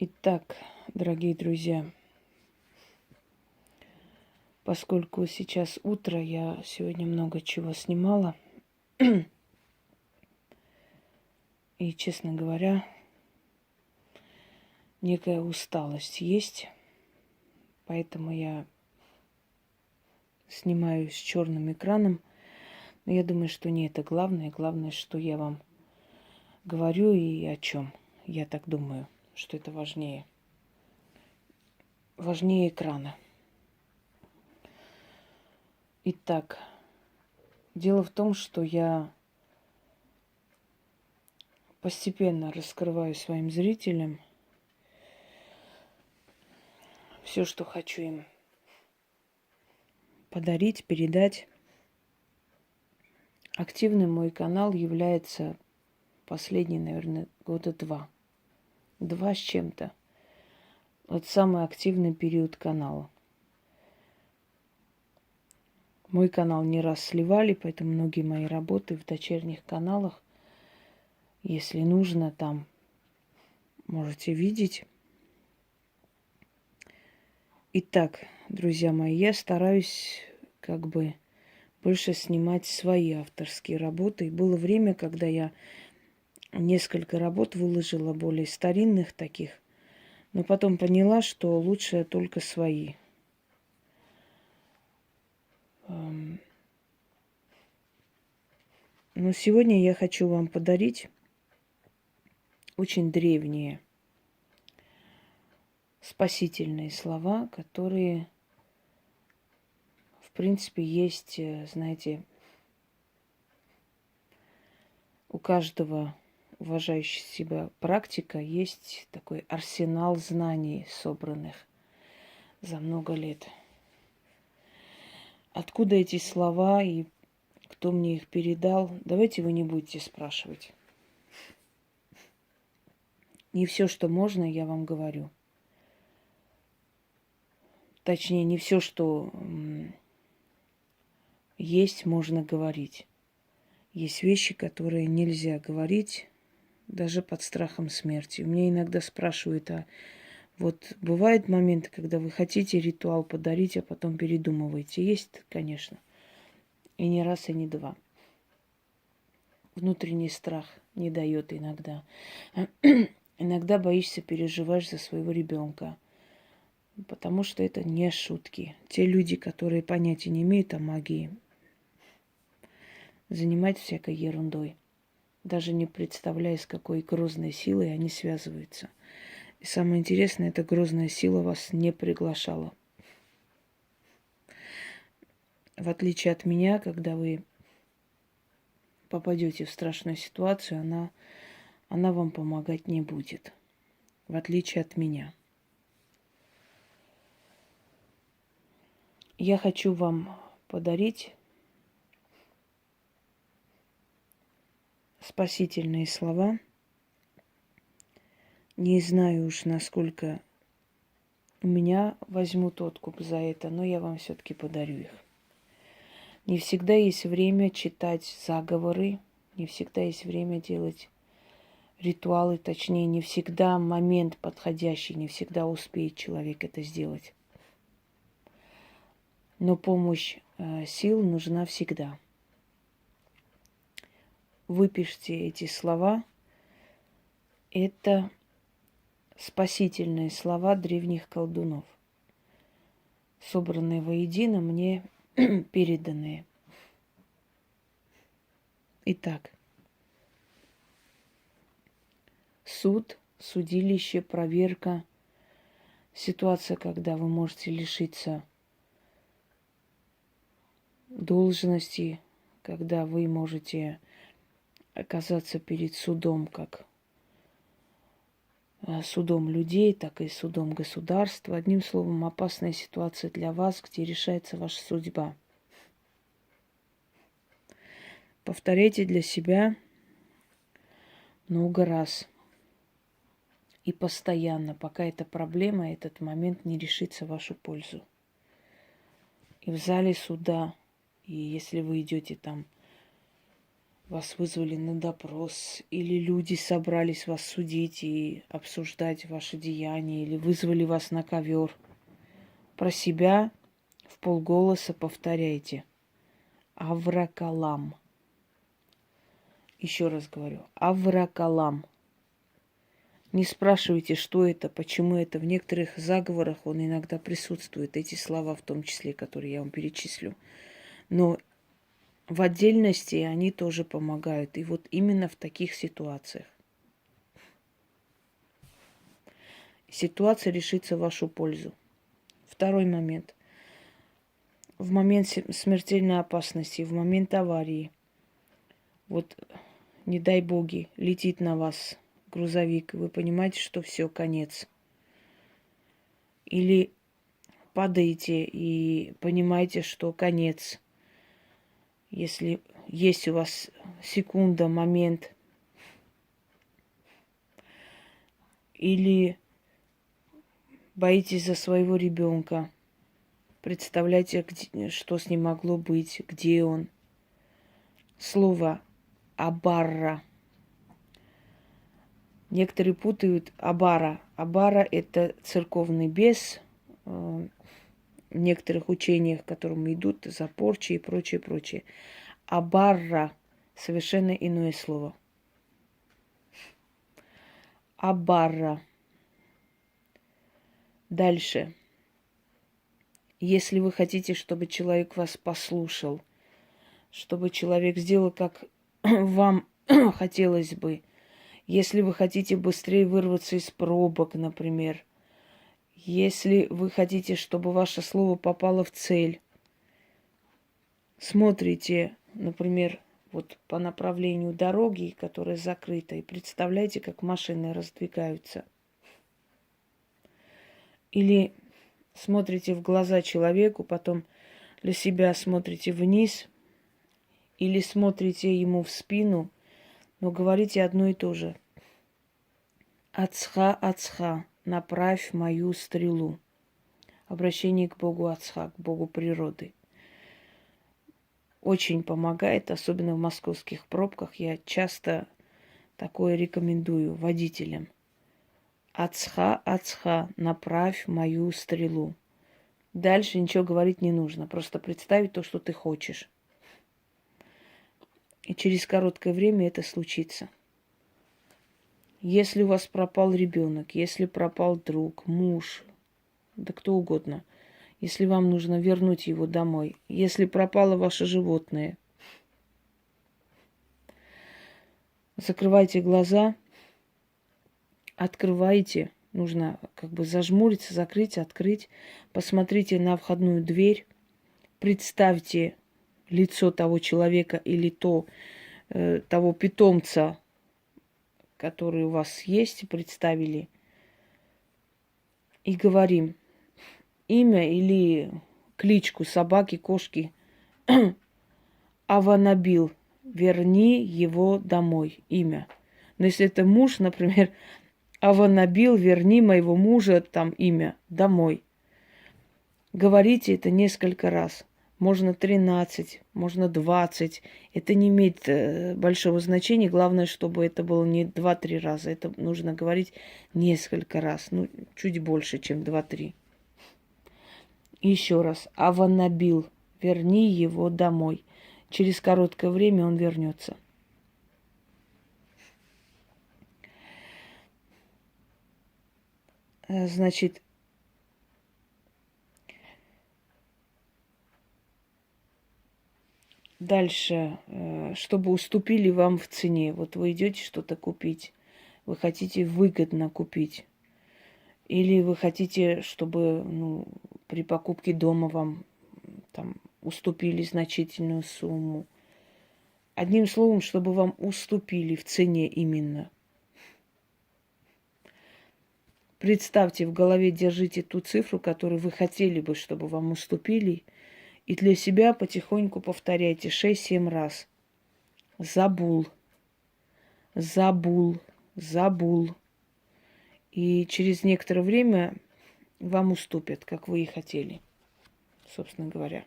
Итак, дорогие друзья, поскольку сейчас утро, я сегодня много чего снимала. И, честно говоря, некая усталость есть. Поэтому я снимаю с черным экраном. Но я думаю, что не это главное. Главное, что я вам говорю и о чем. Я так думаю, что это важнее. Важнее экрана. Итак, дело в том, что я постепенно раскрываю своим зрителям все, что хочу им подарить, передать. Активным мой канал является последние, наверное, года два. Два с чем-то. Вот самый активный период канала. Мой канал не раз сливали, поэтому многие мои работы в дочерних каналах, если нужно, там можете видеть. Итак, друзья мои, я стараюсь больше снимать свои авторские работы. И было время, когда я несколько работ выложила, более старинных таких, но потом поняла, что лучше только свои. Но сегодня я хочу вам подарить очень древние спасительные слова, которые, в принципе, есть, знаете, у каждого уважающего себя практика есть такой арсенал знаний, собранных за много лет. Откуда эти слова и кто мне их передал, давайте вы не будете спрашивать. Не все, что можно, я вам говорю. Точнее, не все, что есть, можно говорить. Есть вещи, которые нельзя говорить даже под страхом смерти. У меня иногда спрашивают, а вот бывают моменты, когда вы хотите ритуал подарить, а потом передумываете? Есть, конечно. И не раз, и не два. Внутренний страх не дает иногда. Иногда боишься, переживаешь за своего ребенка. Потому что это не шутки. Те люди, которые понятия не имеют о магии, занимаются всякой ерундой. Даже не представляя, с какой грозной силой они связываются. И самое интересное, эта грозная сила вас не приглашала. В отличие от меня, когда вы попадете в страшную ситуацию, она вам помогать не будет. В отличие от меня. Я хочу вам подарить спасительные слова. Не знаю уж, насколько у меня возьмут откуп за это, но я вам все-таки подарю их. Не всегда есть время читать заговоры, не всегда есть время делать ритуалы, точнее, не всегда момент подходящий, не всегда успеет человек это сделать. Но помощь сил нужна всегда. Выпишите эти слова. Это спасительные слова древних колдунов, собранные воедино, мне переданные. Итак, суд, судилище, проверка, ситуация, когда вы можете лишиться должности, когда вы можете оказаться перед судом, как судом людей, так и судом государства. Одним словом, опасная ситуация для вас, где решается ваша судьба. Повторяйте для себя много раз и постоянно, пока эта проблема, этот момент не решится в вашу пользу. И в зале суда, и если вы идете там вас вызвали на допрос, или люди собрались вас судить и обсуждать ваши деяния, или вызвали вас на ковер. Про себя в полголоса повторяйте. Авракалам. Еще раз говорю. Авракалам. Не спрашивайте, что это, почему это. В некоторых заговорах он иногда присутствует. Эти слова в том числе, которые я вам перечислю. Но в отдельности они тоже помогают. И вот именно в таких ситуациях. Ситуация решится в вашу пользу. Второй момент. В момент смертельной опасности, в момент аварии, вот, не дай боги, летит на вас грузовик, вы понимаете, что все, конец. Или падаете и понимаете, что конец. Если есть у вас секунда, момент. Или боитесь за своего ребенка. Представляете, что с ним могло быть, где он. Слово «абарра». Некоторые путают «абара». «Абара» – это церковный бес в некоторых учениях, к которым идут за порчи и прочее, прочее. «Абарра» – совершенно иное слово. «Абарра». Дальше. Если вы хотите, чтобы человек вас послушал, чтобы человек сделал, как вам хотелось бы, если вы хотите быстрее вырваться из пробок, например, если вы хотите, чтобы ваше слово попало в цель, смотрите, например, вот по направлению дороги, которая закрыта, и представляете, как машины раздвигаются. Или смотрите в глаза человеку, потом для себя смотрите вниз, или смотрите ему в спину, но говорите одно и то же. Ацха, Ацха, направь мою стрелу. Обращение к Богу Ацха, к Богу природы. Очень помогает, особенно в московских пробках. Я часто такое рекомендую водителям. Ацха, Ацха, направь мою стрелу. Дальше ничего говорить не нужно. Просто представить то, что ты хочешь. И через короткое время это случится. Если у вас пропал ребенок, если пропал друг, муж, да кто угодно, если вам нужно вернуть его домой, если пропало ваше животное, закрывайте глаза, открывайте, нужно как бы зажмуриться, закрыть, открыть, посмотрите на входную дверь, представьте лицо того человека или того питомца, который у вас есть, представили, и говорим имя или кличку собаки, кошки. Аванабил, верни его домой, имя. Но если это муж, например, Аванабил, верни моего мужа, там имя, домой. Говорите это несколько раз. Можно 13, можно 20. Это не имеет большого значения. Главное, чтобы это было не 2-3 раза. Это нужно говорить несколько раз. Ну, чуть больше, чем 2-3. Еще раз. Аванабил, верни его домой. Через короткое время он вернется. Значит, дальше, чтобы уступили вам в цене. Вот вы идете что-то купить, вы хотите выгодно купить. Или вы хотите, чтобы при покупке дома вам там уступили значительную сумму. Одним словом, чтобы вам уступили в цене именно. Представьте, в голове держите ту цифру, которую вы хотели бы, чтобы вам уступили, и для себя потихоньку повторяйте 6-7 раз. Забул, забул, забул. И через некоторое время вам уступят, как вы и хотели, собственно говоря.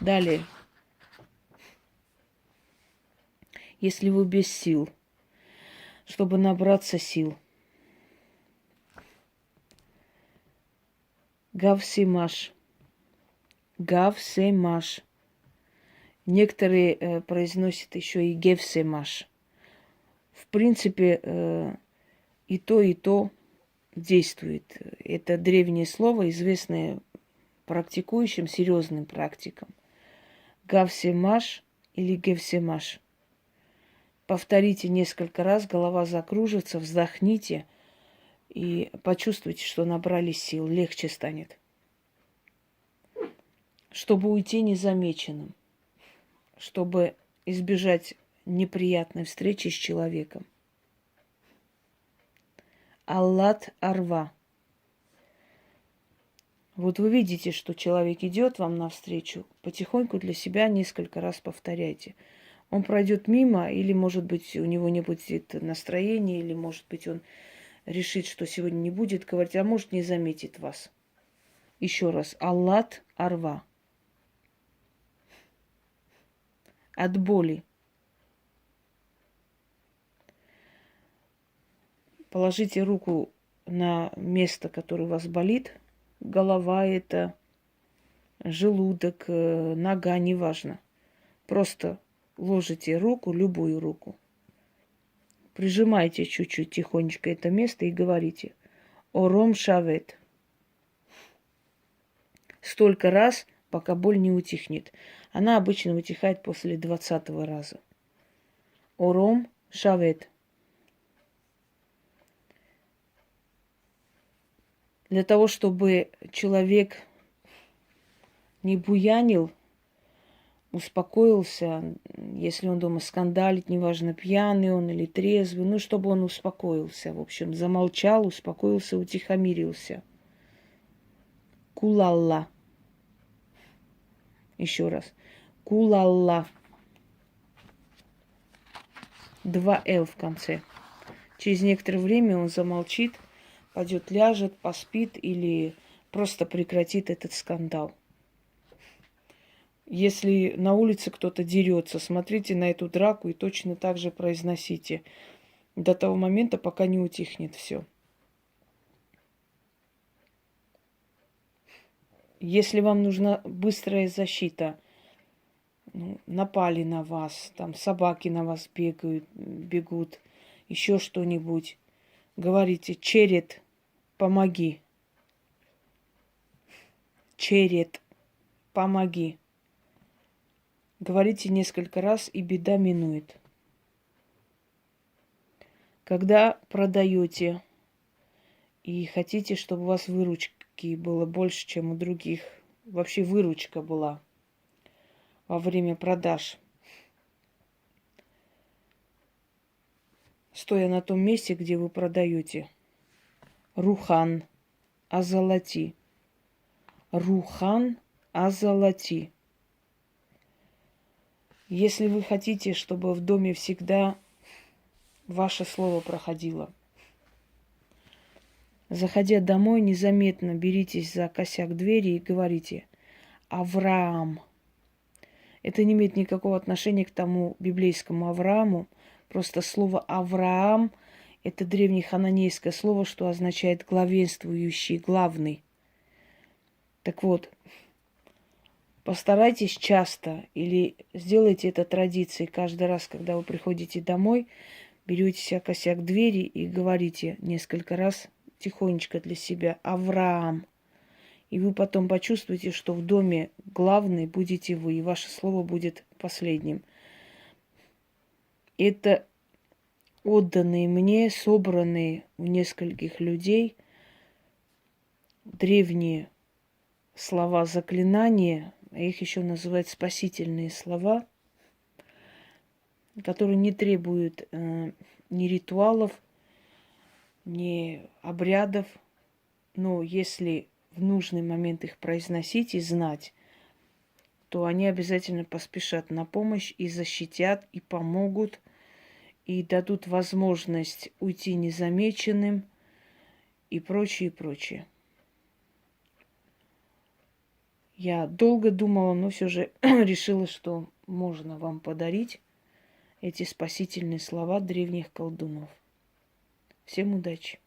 Далее. если вы без сил, чтобы набраться сил. Гавсимаш. Гавсемаш. Некоторые произносят еще и гевсемаш. В принципе, и то действует. Это древнее слово, известное практикующим, серьезным практикам. Гавсемаш или гевсемаш. Повторите несколько раз, голова закружится, вздохните и почувствуйте, что набрали сил, легче станет. Чтобы уйти незамеченным, чтобы избежать неприятной встречи с человеком. Аллат арва. Вот вы видите, что человек идет вам навстречу, потихоньку для себя несколько раз повторяйте. Он пройдет мимо, или, может быть, у него не будет настроения, или, может быть, он решит, что сегодня не будет говорить, а может, не заметит вас. Еще раз. Аллат арва. От боли. Положите руку на место, которое у вас болит. Голова это, желудок, нога, неважно. Просто ложите руку, любую руку. Прижимайте чуть-чуть тихонечко это место и говорите «Ором шавет». Столько раз, пока боль не утихнет. Она обычно утихает после 20-го раза. Ором шавет. Для того, чтобы человек не буянил, успокоился, если он дома скандалит, неважно, пьяный он или трезвый, ну, чтобы он успокоился, в общем, замолчал, успокоился, утихомирился. Кулалла. Еще раз. Кулалла. 2 «л» в конце. Через некоторое время он замолчит, пойдет, ляжет, поспит или просто прекратит этот скандал. Если на улице кто-то дерется, смотрите на эту драку и точно так же произносите до того момента, пока не утихнет все. Если вам нужна быстрая защита, напали на вас, там собаки на вас бегут, еще что-нибудь, говорите «Черед, помоги». Черед, помоги. Говорите несколько раз, и беда минует. Когда продаете и хотите, чтобы у вас выручки было больше, чем у других, вообще выручка была во время продаж, стоя на том месте, где вы продаете, рухан азалати. Рухан азалати. Если вы хотите, чтобы в доме всегда ваше слово проходило, заходя домой, незаметно беритесь за косяк двери и говорите «Авраам». Это не имеет никакого отношения к тому библейскому Аврааму. Просто слово «Авраам» – это древнехананейское слово, что означает «главенствующий», «главный». Так вот, постарайтесь часто или сделайте это традицией каждый раз, когда вы приходите домой, берете себя косяк двери и говорите несколько раз тихонечко для себя «Авраам». И вы потом почувствуете, что в доме главный будете вы, и ваше слово будет последним. Это отданные мне, собранные у нескольких людей древние слова заклинания, а их еще называют спасительные слова, которые не требуют ни ритуалов, ни обрядов, но если в нужный момент их произносить и знать, то они обязательно поспешат на помощь и защитят, и помогут, и дадут возможность уйти незамеченным, и прочее, и прочее. Я долго думала, но все же решила, что можно вам подарить эти спасительные слова древних колдунов. Всем удачи!